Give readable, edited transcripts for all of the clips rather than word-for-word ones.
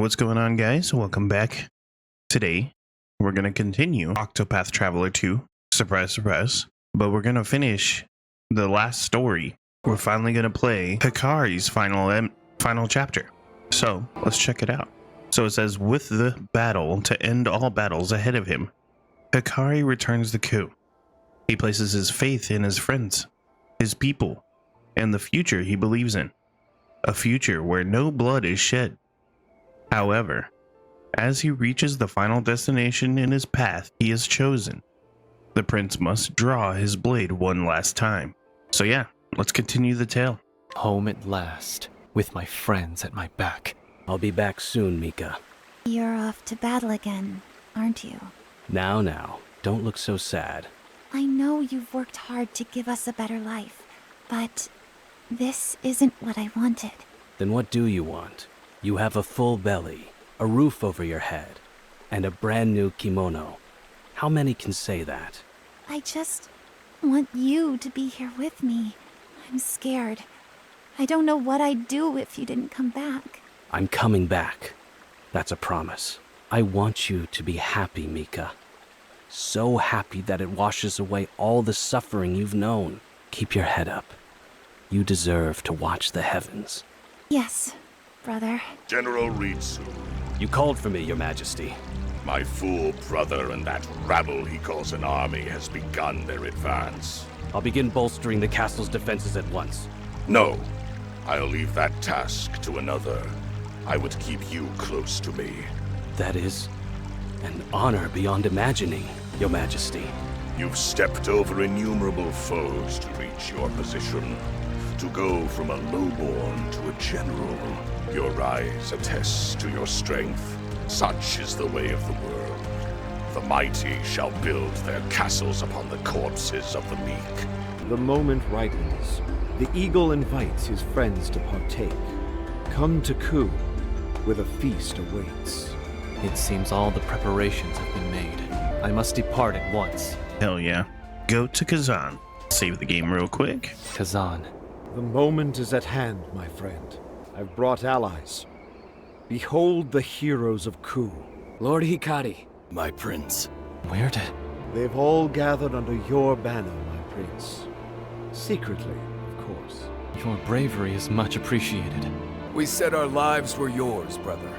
what's going on, guys? Welcome back. Today, we're going to continue Octopath Traveler 2. Surprise, surprise. But we're going to finish the last story. We're finally going to play Hikari's final chapter. So, let's check it out. So it says, with the battle to end all battles ahead of him, Hikari returns the coup. He places his faith in his friends, his people, and the future he believes in. A future where no blood is shed. However, as he reaches the final destination in his path he has chosen, the prince must draw his blade one last time. So yeah, let's continue the tale. Home at last, with my friends at my back. I'll be back soon, Mika. You're off to battle again, aren't you? Now, don't look so sad. I know you've worked hard to give us a better life, but this isn't what I wanted. Then what do you want? You have a full belly, a roof over your head, and a brand new kimono. How many can say that? I just want you to be here with me. I'm scared. I don't know what I'd do if you didn't come back. I'm coming back. That's a promise. I want you to be happy, Mika. So happy that it washes away all the suffering you've known. Keep your head up. You deserve to watch the heavens. Yes, brother. General Ritsu, You called for me, Your Majesty. my fool brother and that rabble he calls an army has begun their advance. I'll begin bolstering the castle's defenses at once. No, I'll leave that task to another. I would keep you close to me. That is an honor beyond imagining, Your Majesty. You've stepped over innumerable foes to reach your position. To go from a lowborn to a general. Your rise attests to your strength. Such is the way of the world. The mighty shall build their castles upon the corpses of the meek. The moment ripens. The eagle invites his friends to partake. Come to Ku, where the feast awaits. It seems all the preparations have been made. I must depart at once. Hell yeah. Go to Kazan. Save the game real quick. Kazan. The moment is at hand, my friend. I've brought allies. Behold the heroes of Ku. Lord Hikari. My prince. Where did... They've all gathered under your banner, my prince. Secretly, of course. Your bravery is much appreciated. We said our lives were yours, brother.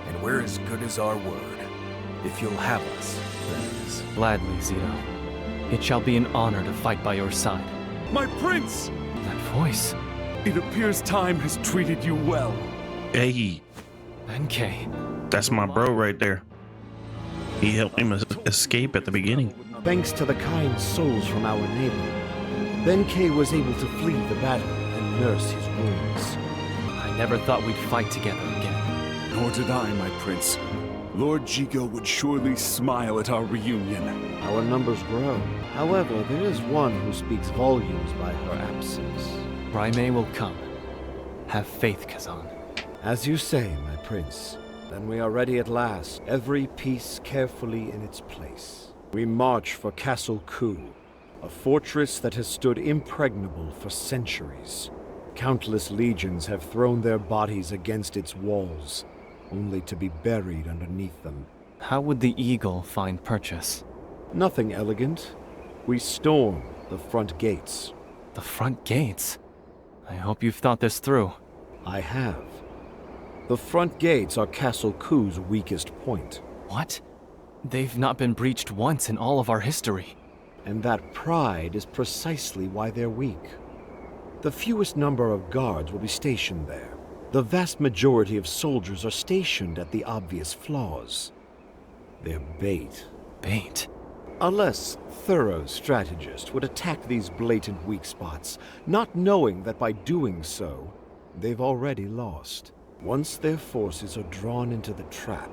And we're as good as our word. If you'll have us, that is. Gladly, Zito. It shall be an honor to fight by your side. My prince! That voice. It appears time has treated you well. Hey, NK. that's my bro right there. He helped him escape at the beginning. Thanks to the kind souls from our neighbor, Benkei was able to flee the battle and nurse his wounds. I never thought we'd fight together again. Nor did I, my prince. Lord Jigo would surely smile at our reunion. Our numbers grow. However, there is one who speaks volumes by her absence. Raime will come. Have faith, Kazan. As you say, my prince. Then we are ready at last, every piece carefully in its place. We march for Castle Ku, a fortress that has stood impregnable for centuries. Countless legions have thrown their bodies against its walls, only to be buried underneath them. How would the eagle find purchase? Nothing elegant. We storm the front gates. The front gates? I hope you've thought this through. I have. The front gates are Castle Ku's weakest point. What? They've not been breached once in all of our history. And that pride is precisely why they're weak. The fewest number of guards will be stationed there. The vast majority of soldiers are stationed at the obvious flaws. They're bait. Bait? A less thorough strategist would attack these blatant weak spots, not knowing that by doing so, they've already lost. Once their forces are drawn into the trap,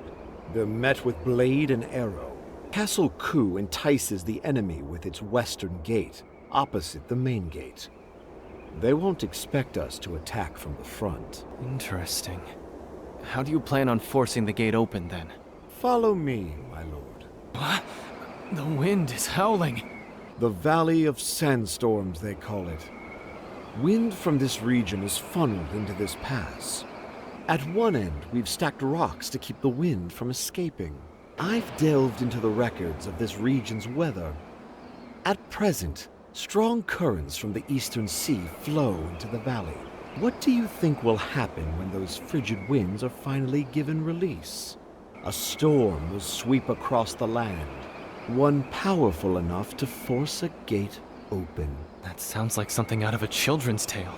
they're met with blade and arrow. Castle Ku entices the enemy with its western gate, opposite the main gate. They won't expect us to attack from the front. Interesting. How do you plan on forcing the gate open, then? Follow me, my lord. What? The wind is howling. The Valley of Sandstorms, they call it. Wind from this region is funneled into this pass. At one end, we've stacked rocks to keep the wind from escaping. I've delved into the records of this region's weather. At present, strong currents from the eastern sea flow into the valley. What do you think will happen when those frigid winds are finally given release? A storm will sweep across the land, one powerful enough to force a gate open. That sounds like something out of a children's tale.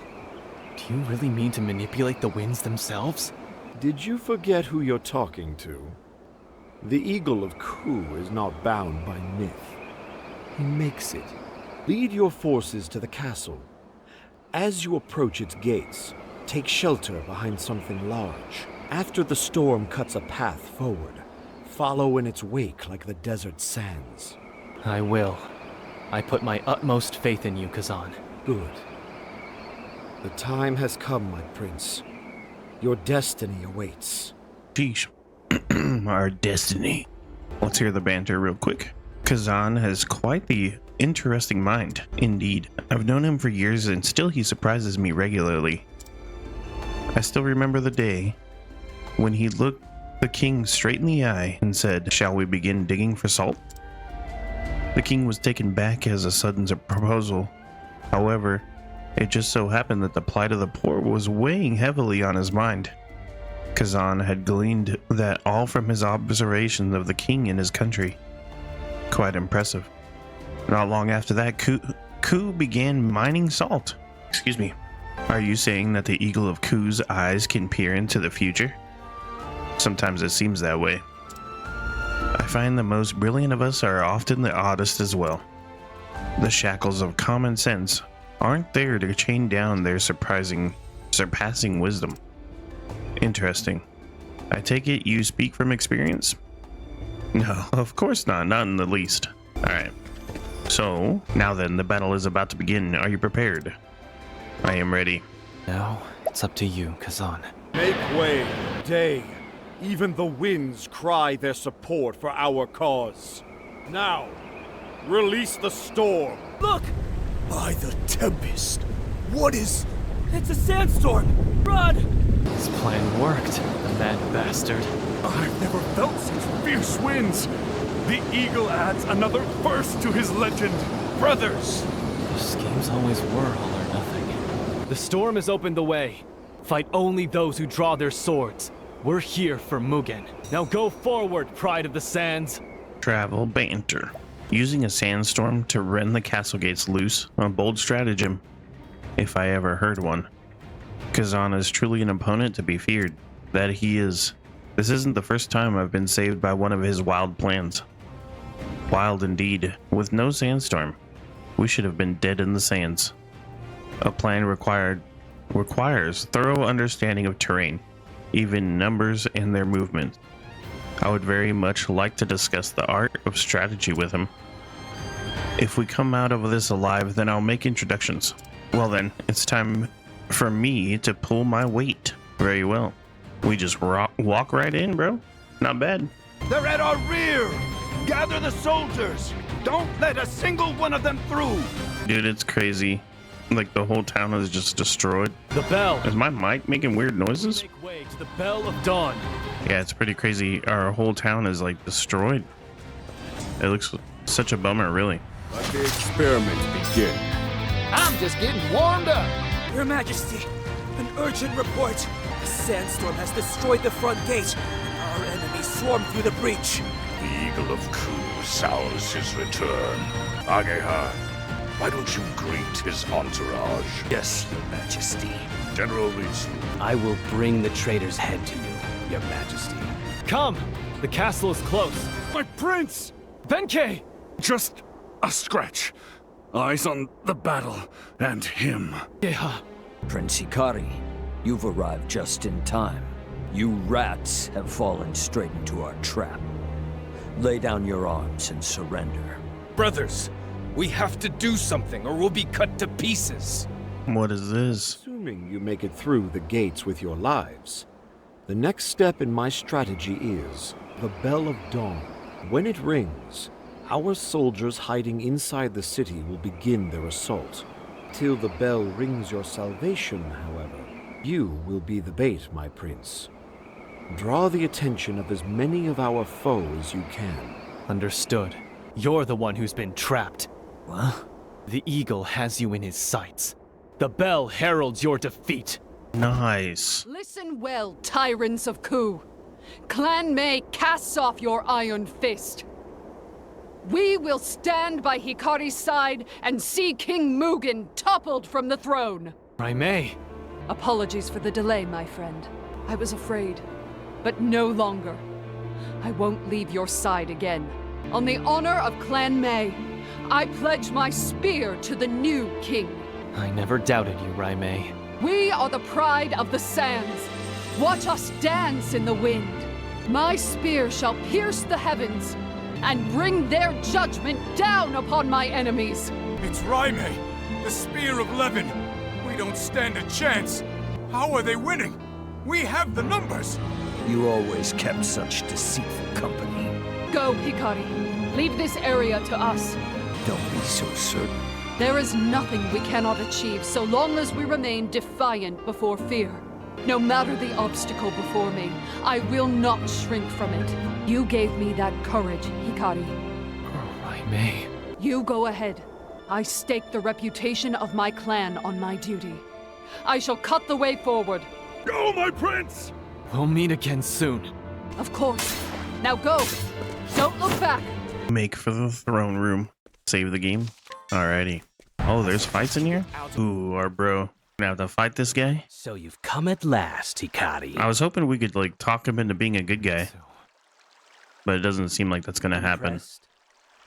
Do you really mean to manipulate the winds themselves? Did you forget who you're talking to? The Eagle of Ku is not bound by myth. He makes it. Lead your forces to the castle. As you approach its gates, take shelter behind something large. After the storm cuts a path forward, follow in its wake like the desert sands. I will. I put my utmost faith in you, Kazan. Good. The time has come, my prince. Your destiny awaits. Sheesh. Our destiny. Let's hear the banter real quick. Kazan has quite the interesting mind, indeed. I've known him for years and still he surprises me regularly. I still remember the day when he looked the king straight in the eye and said, "Shall we begin digging for salt?" The king was taken back as a sudden proposal. However, it just so happened that the plight of the poor was weighing heavily on his mind. Kazan had gleaned that all from his observations of the king and his country. Quite impressive. Not long after that, Ku began mining salt. Excuse me. Are you saying that the Eagle of Ku's eyes can peer into the future? Sometimes it seems that way. I find the most brilliant of us are often the oddest as well. The shackles of common sense aren't there to chain down their surpassing wisdom. Interesting. I take it you speak from experience? No, of course not in the least. Alright. So, now then, the battle is about to begin. Are you prepared? I am ready. Now, it's up to you, Kazan. Make way, day. Even the winds cry their support for our cause. Now, release the storm. Look! By the Tempest! What is... It's a sandstorm! Run! His plan worked, the mad bastard. I've never felt such fierce winds! The eagle adds another first to his legend! Brothers! Those schemes always were all or nothing. The storm has opened the way. Fight only those who draw their swords. We're here for Mugen. Now go forward, Pride of the Sands! Travel banter. Using a sandstorm to rend the castle gates loose, a bold stratagem, if I ever heard one. Kazan is truly an opponent to be feared. That he is. This isn't the first time I've been saved by one of his wild plans. Wild indeed. With no sandstorm, we should have been dead in the sands. A plan requires thorough understanding of terrain, even numbers and their movement. I would very much like to discuss the art of strategy with him. If we come out of this alive, then I'll make introductions. Well then, it's time for me to pull my weight. Very well. We just walk right in, bro. Not bad. They're at our rear! Gather the soldiers! Don't let a single one of them through! Dude, it's crazy. Like the whole town is just destroyed. The bell! Is my mic making weird noises? Make way to the bell of dawn. Yeah, it's pretty crazy. Our whole town is like destroyed. It looks such a bummer, really. Let the experiment begin. I'm just getting warmed up. Your Majesty, an urgent report. A sandstorm has destroyed the front gate, and our enemies swarm through the breach. The Eagle of Ku sounds his return. Ageha, why don't you greet his entourage? Yes, Your Majesty. General Ritsu. I will bring the traitor's head to you, Your Majesty. Come! The castle is close. My prince! Benkei! Just a scratch. Eyes on the battle and him. Yeah. Prince Hikari, you've arrived just in time. You rats have fallen straight into our trap. Lay down your arms and surrender. Brothers, we have to do something or we'll be cut to pieces. What is this? Assuming you make it through the gates with your lives, the next step in my strategy is the Bell of Dawn. When it rings, our soldiers hiding inside the city will begin their assault. Till the bell rings your salvation, however, You will be the bait, my prince. Draw the attention of as many of our foes as you can. Understood. You're the one who's been trapped. What? The eagle has you in his sights. The bell heralds your defeat. Nice. Listen well, tyrants of Ku. Clan Mei casts off your iron fist. We will stand by Hikari's side and see King Mugen toppled from the throne. Raimei. Apologies for the delay, my friend. I was afraid, but no longer. I won't leave your side again. On the honor of Clan Mei, I pledge my spear to the new king. I never doubted you, Raimei. We are the pride of the sands. Watch us dance in the wind. My spear shall pierce the heavens and bring their judgment down upon my enemies. It's Raimei, the Spear of Levin. We don't stand a chance. How are they winning? We have the numbers. You always kept such deceitful company. Go, Hikari. Leave this area to us. Don't be so certain. There is nothing we cannot achieve so long as we remain defiant before fear. No matter the obstacle before me, I will not shrink from it. You gave me that courage, Hikari. Oh, Raimei. You go ahead. I stake the reputation of my clan on my duty. I shall cut the way forward. Go, my prince! We'll meet again soon. Of course. Now go. Don't look back. Make for the throne room. Save the game. Alrighty. Oh, there's fights in here? Ooh, our bro. Gonna have to fight this guy? So you've come at last, Hikari. I was hoping we could, like, talk him into being a good guy. But it doesn't seem like that's gonna happen. Impressed?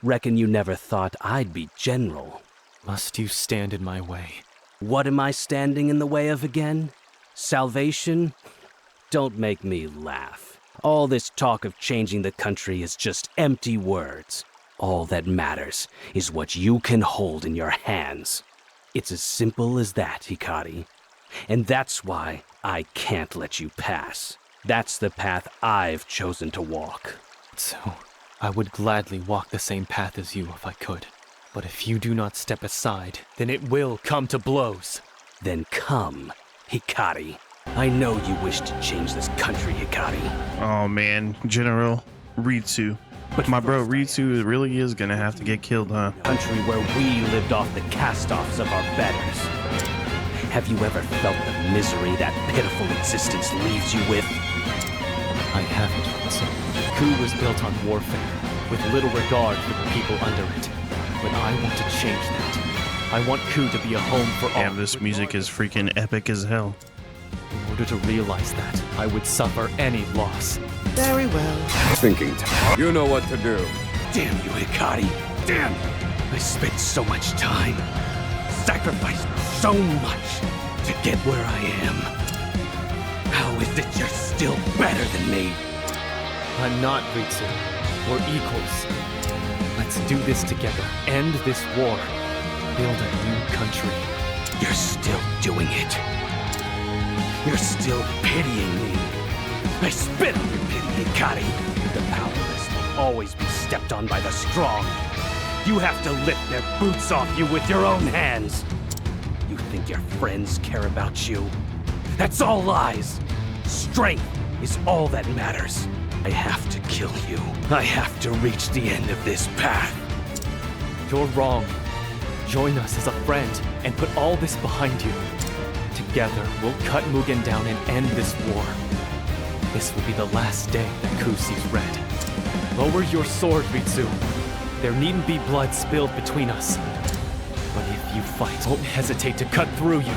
Reckon you never thought I'd be general. Must you stand in my way? What am I standing in the way of again? Salvation? Don't make me laugh. All this talk of changing the country is just empty words. All that matters is what you can hold in your hands. It's as simple as that, Hikari. And that's why I can't let you pass. That's the path I've chosen to walk. So, I would gladly walk the same path as you if I could. But if you do not step aside, then it will come to blows. Then come, Hikari. I know you wish to change this country, Hikari. Oh man, General Ritsu. But my bro Ritsu really is gonna have to get killed, huh? Country where we lived off the cast-offs of our betters. Have you ever felt the misery that pitiful existence leaves you with? I haven't, so. Ku was built on warfare, with little regard for the people under it. But I want to change that. I want Ku to be a home for all. Damn, this music is freaking epic as hell. In order to realize that, I would suffer any loss. Very well. Thinking time. You know what to do. Damn you, Hikari. Damn! I spent so much time, sacrificed so much to get where I am. How is it you're still better than me? I'm not, Ritsu. We're equals. Let's do this together. End this war. Build a new country. You're still doing it. You're still pitying me. I spit on your pity, Hikari. The powerless will always be stepped on by the strong. You have to lift their boots off you with your own hands. You think your friends care about you? That's all lies. Strength is all that matters. I have to kill you. I have to reach the end of this path. You're wrong. Join us as a friend and put all this behind you. Together, we'll cut Mugen down and end this war. This will be the last day that Ku sees red. Lower your sword, Ritsu. There needn't be blood spilled between us. But if you fight, don't hesitate to cut through you.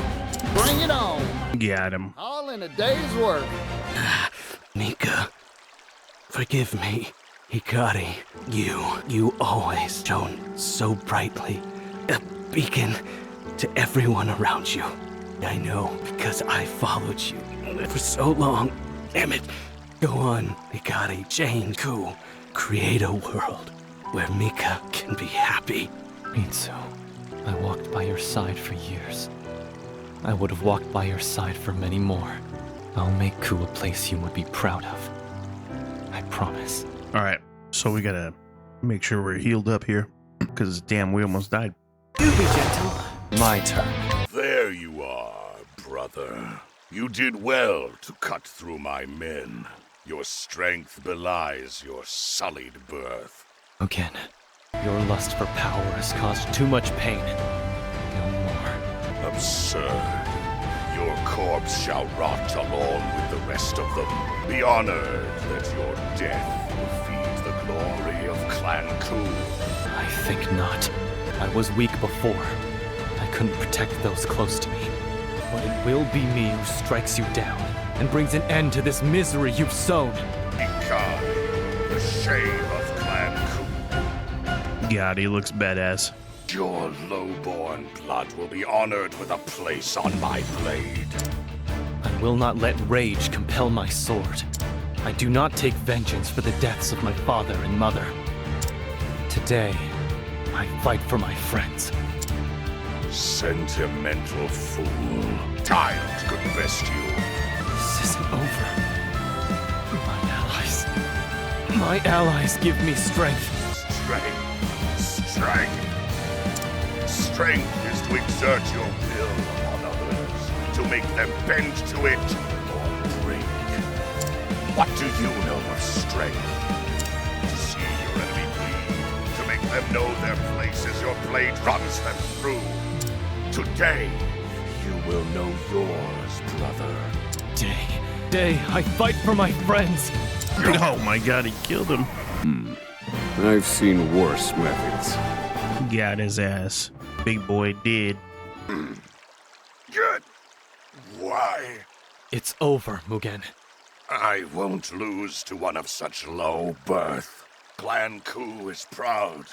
Bring it on. Got him. All in a day's work. Mika, forgive me. Hikari, you always shone so brightly. A beacon to everyone around you. I know because I followed you for so long. Damn it. Go on, Hikari, change Ku. Create a world where Mika can be happy. Ritsu, I walked by your side for years. I would have walked by your side for many more. I'll make Ku a place you would be proud of. I promise. Alright, so we gotta make sure we're healed up here. Because, damn, we almost died. Do be gentle. My turn. There you are, brother. You did well to cut through my men. Your strength belies your sullied birth. Again, your lust for power has caused too much pain. No more. Absurd. Your corpse shall rot along with the rest of them. Be honored that your death will feed the glory of Clan Ku. I think not. I was weak before. I couldn't protect those close to me. But it will be me who strikes you down and brings an end to this misery you've sown. Ikari, the shame of Clan Ku. God, he looks badass. Your lowborn blood will be honored with a place on my blade. I will not let rage compel my sword. I do not take vengeance for the deaths of my father and mother. Today, I fight for my friends. Sentimental fool. Time to confess you. This isn't over. My allies give me strength. Strength is to exert your will upon others, to make them bend to it or break. What do you know of strength? To see your enemy bleed, to make them know their place as your blade runs them through. Today, you will know yours, brother. Day, I fight for my friends. Oh my god, he killed him. I've seen worse methods. Got his ass. Big boy did. Good. Why? It's over, Mugen. I won't lose to one of such low birth. Clan Ku is proud,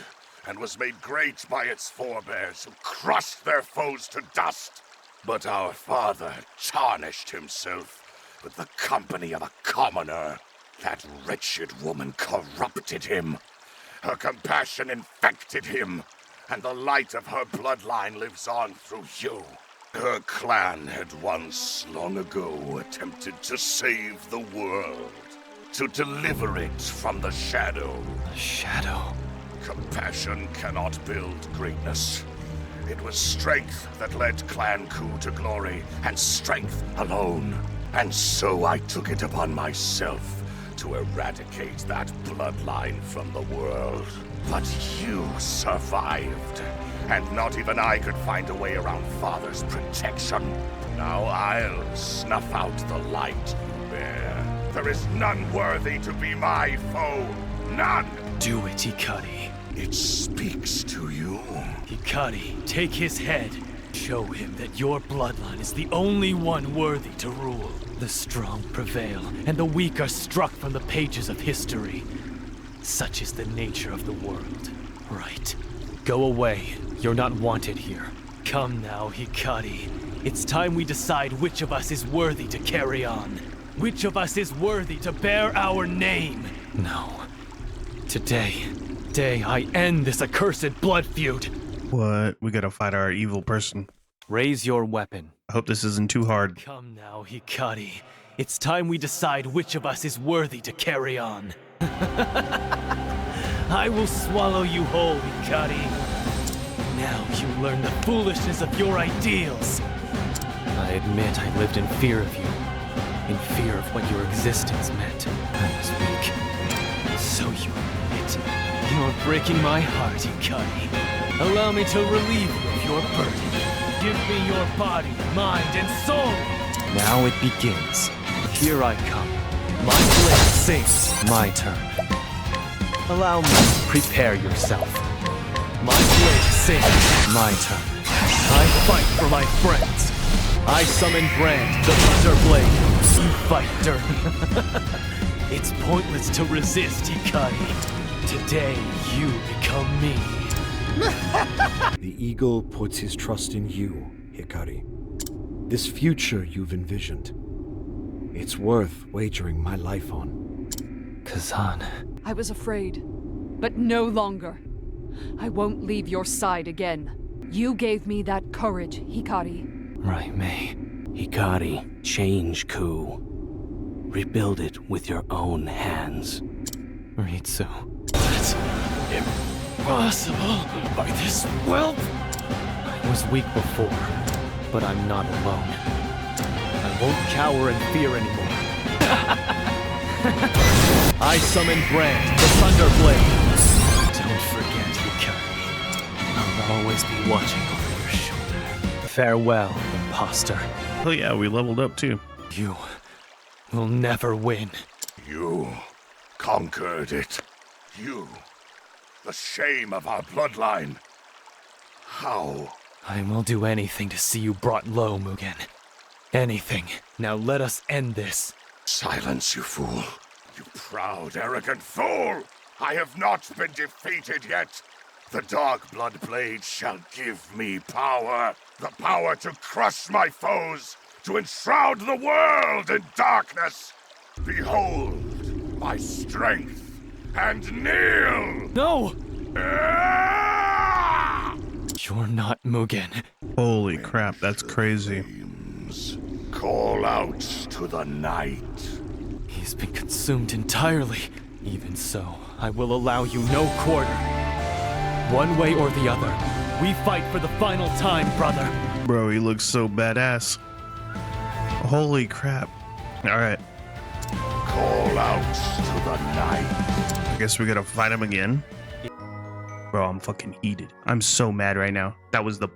and was made great by its forebears who crushed their foes to dust. But our father tarnished himself with the company of a commoner. That wretched woman corrupted him. Her compassion infected him, and the light of her bloodline lives on through you. Her clan had once, long ago, attempted to save the world, to deliver it from the shadow. The shadow? Compassion cannot build greatness. It was strength that led Clan Ku to glory, and strength alone. And so I took it upon myself to eradicate that bloodline from the world. But you survived, and not even I could find a way around Father's protection. Now I'll snuff out the light you bear. There is none worthy to be my foe. None! Do it, Ikari. It speaks to you. Ikari, take his head. Show him that your bloodline is the only one worthy to rule. The strong prevail, and the weak are struck from the pages of history. Such is the nature of the world. Right. Go away. You're not wanted here. Come now, Hikari. It's time we decide which of us is worthy to carry on. Which of us is worthy to bear our name. No. Today, I end this accursed blood feud. What? We gotta fight our evil person. Raise your weapon. I hope this isn't too hard. Come now, Hikari. It's time we decide which of us is worthy to carry on. I will swallow you whole, Hikari. Now you learn the foolishness of your ideals. I admit I lived in fear of you. In fear of what your existence meant. I was weak. So you admit. You're breaking my heart, Hikari. Allow me to relieve you of your burden. Give me your body, mind, and soul! Now it begins. Here I come. My blade sings. My turn. Allow me. Prepare yourself. My blade sings. My turn. I fight for my friends. I summon Brand, the Thunder Blade. You fight dirty. It's pointless to resist, Hikari. Today, you become me. The eagle puts his trust in you, Hikari. This future you've envisioned. It's worth wagering my life on. Kazan. I was afraid, but no longer. I won't leave your side again. You gave me that courage, Hikari. Right, May. Hikari, change Ku. Rebuild it with your own hands. Ritsu. That's impossible by this whelp. I was weak before, but I'm not alone. I won't cower in fear anymore. I summon Brand, the Thunderblade. Don't forget, Hikari. I'll always be watching over your shoulder. Farewell, imposter. Oh yeah, we leveled up too. You will never win. You conquered it. You, the shame of our bloodline. How? I will do anything to see you brought low, Mugen. Anything. Now let us end this. Silence, you fool. You proud, arrogant fool! I have not been defeated yet. The Dark Blood Blade shall give me power. The power to crush my foes, to enshroud the world in darkness. Behold my strength, and kneel! No! Ah! You're not Mugen. Holy crap, that's crazy. Flames, call out to the night. He's been consumed entirely. Even so, I will allow you no quarter. One way or the other, we fight for the final time, brother. Bro, he looks so badass. Holy crap. Alright, Call out to the night. I guess we gotta fight him again. Bro, I'm fucking heated. I'm so mad right now. That was the...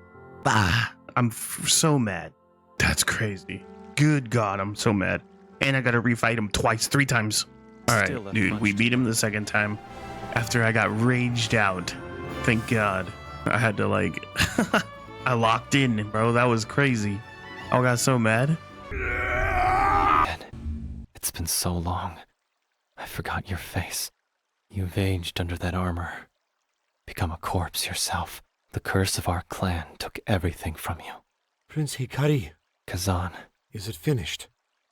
I'm so mad. That's crazy. Good God, I'm so mad. And I gotta refight him twice, 3 times. Alright, dude, we beat him the second time. After I got raged out. Thank God. I had to like... I locked in, bro. That was crazy. I got so mad. It's been so long. I forgot your face. You've aged under that armor. Become a corpse yourself. The curse of our clan took everything from you. Prince Hikari, Kazan, is it finished?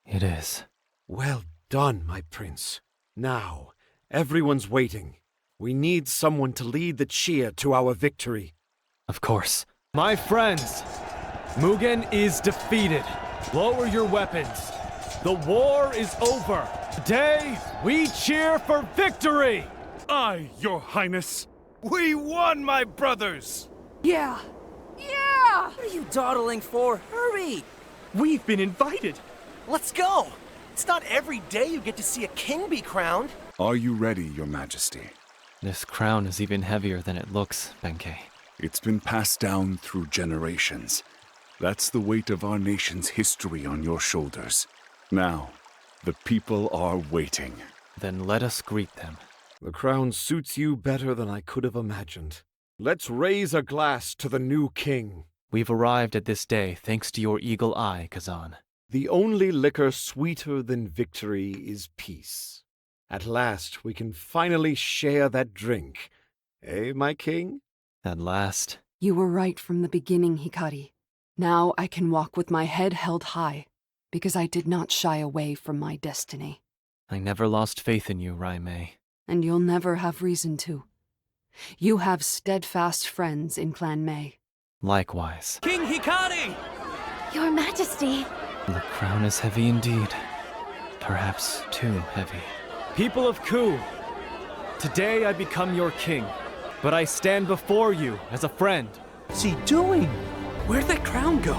it is. Well done, my prince. Now, everyone's waiting. We need someone to lead the cheer to our victory. Of course. My friends, Mugen is defeated. Lower your weapons. The war is over. Today, we cheer for victory! Aye, Your Highness. We won, my brothers! Yeah! Yeah! What are you dawdling for? Hurry! We've been invited. Let's go! It's not every day you get to see a king be crowned. Are you ready, Your Majesty? This crown is even heavier than it looks, Benkei. It's been passed down through generations. That's the weight of our nation's history on your shoulders. Now, the people are waiting. Then let us greet them. The crown suits you better than I could have imagined. Let's raise a glass to the new king. We've arrived at this day thanks to your eagle eye, Kazan. The only liquor sweeter than victory is peace. At last, we can finally share that drink. Eh, my king? At last. You were right from the beginning, Hikari. Now I can walk with my head held high, because I did not shy away from my destiny. I never lost faith in you, Raimei. And you'll never have reason to. You have steadfast friends in Clan Mei. Likewise. King Hikari! Your Majesty. The crown is heavy indeed. Perhaps too heavy. People of Ku, today I become your king, but I stand before you as a friend. What's he doing? Where'd that crown go?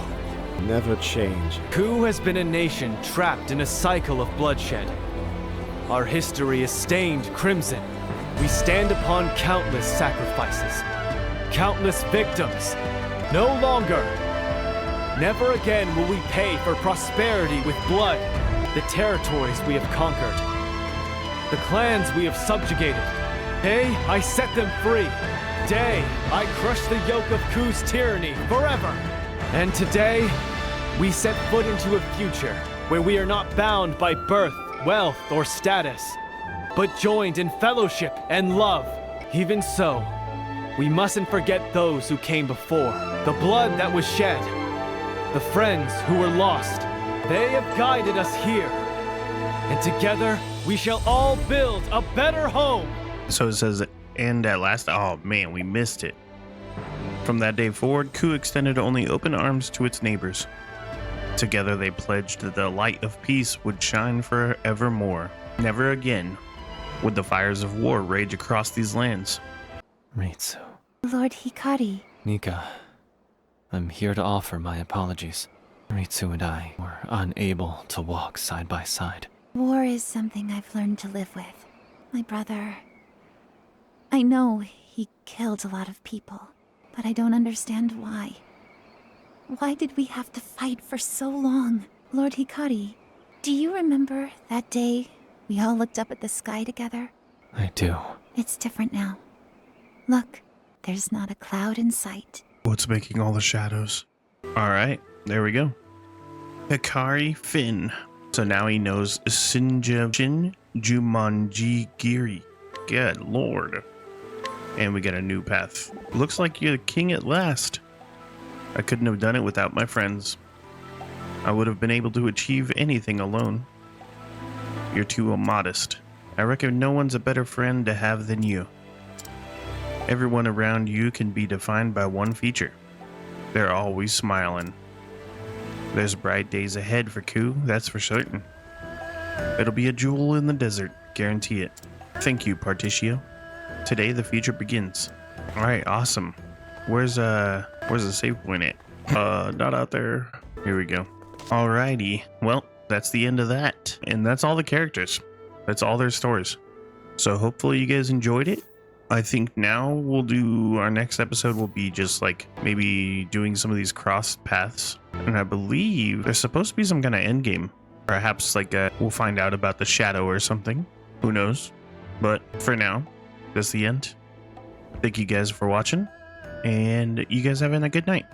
Never change. Ku has been a nation trapped in a cycle of bloodshed. Our history is stained crimson. We stand upon countless sacrifices, countless victims. No longer. Never again will we pay for prosperity with blood, the territories we have conquered, the clans we have subjugated. Today, I set them free. Today, I crush the yoke of Ku's tyranny forever. And today, we set foot into a future where we are not bound by birth, wealth, or status, but joined in fellowship and love. Even so, we mustn't forget those who came before, the blood that was shed, the friends who were lost. They have guided us here, and together we shall all build a better home. So it says, and at last, oh man, we missed it. From that day forward, Ku extended only open arms to its neighbors. Together they pledged that the light of peace would shine forevermore. Never again would the fires of war rage across these lands. Ritsu. Lord Hikari. Nika, I'm here to offer my apologies. Ritsu and I were unable to walk side by side. War is something I've learned to live with. My brother... I know he killed a lot of people, but I don't understand why. Why did we have to fight for so long? Lord Hikari, do you remember that day we all looked up at the sky together? I do. It's different now. Look, there's not a cloud in sight. What's making all the shadows? Alright, there we go. Hikari Finn. So now he knows Sinja Shin Jumanji Giri. Good lord. And we got a new path. Looks like you're the king at last. I couldn't have done it without my friends. I would have been able to achieve anything alone. You're too modest. I reckon no one's a better friend to have than you. Everyone around you can be defined by one feature. They're always smiling. There's bright days ahead for Ku, that's for certain. It'll be a jewel in the desert, guarantee it. Thank you, Particio. Today the future begins. Alright, awesome. Where's the save point at? Not out there. Here we go. Alrighty. Well, that's the end of that. And that's all the characters. That's all their stories. So hopefully you guys enjoyed it. I think now we'll do our next episode will be just like maybe doing some of these crossed paths. And I believe there's supposed to be some kind of end game. Perhaps like we'll find out about the shadow or something. Who knows? But for now, that's the end. Thank you guys for watching. And you guys having a good night.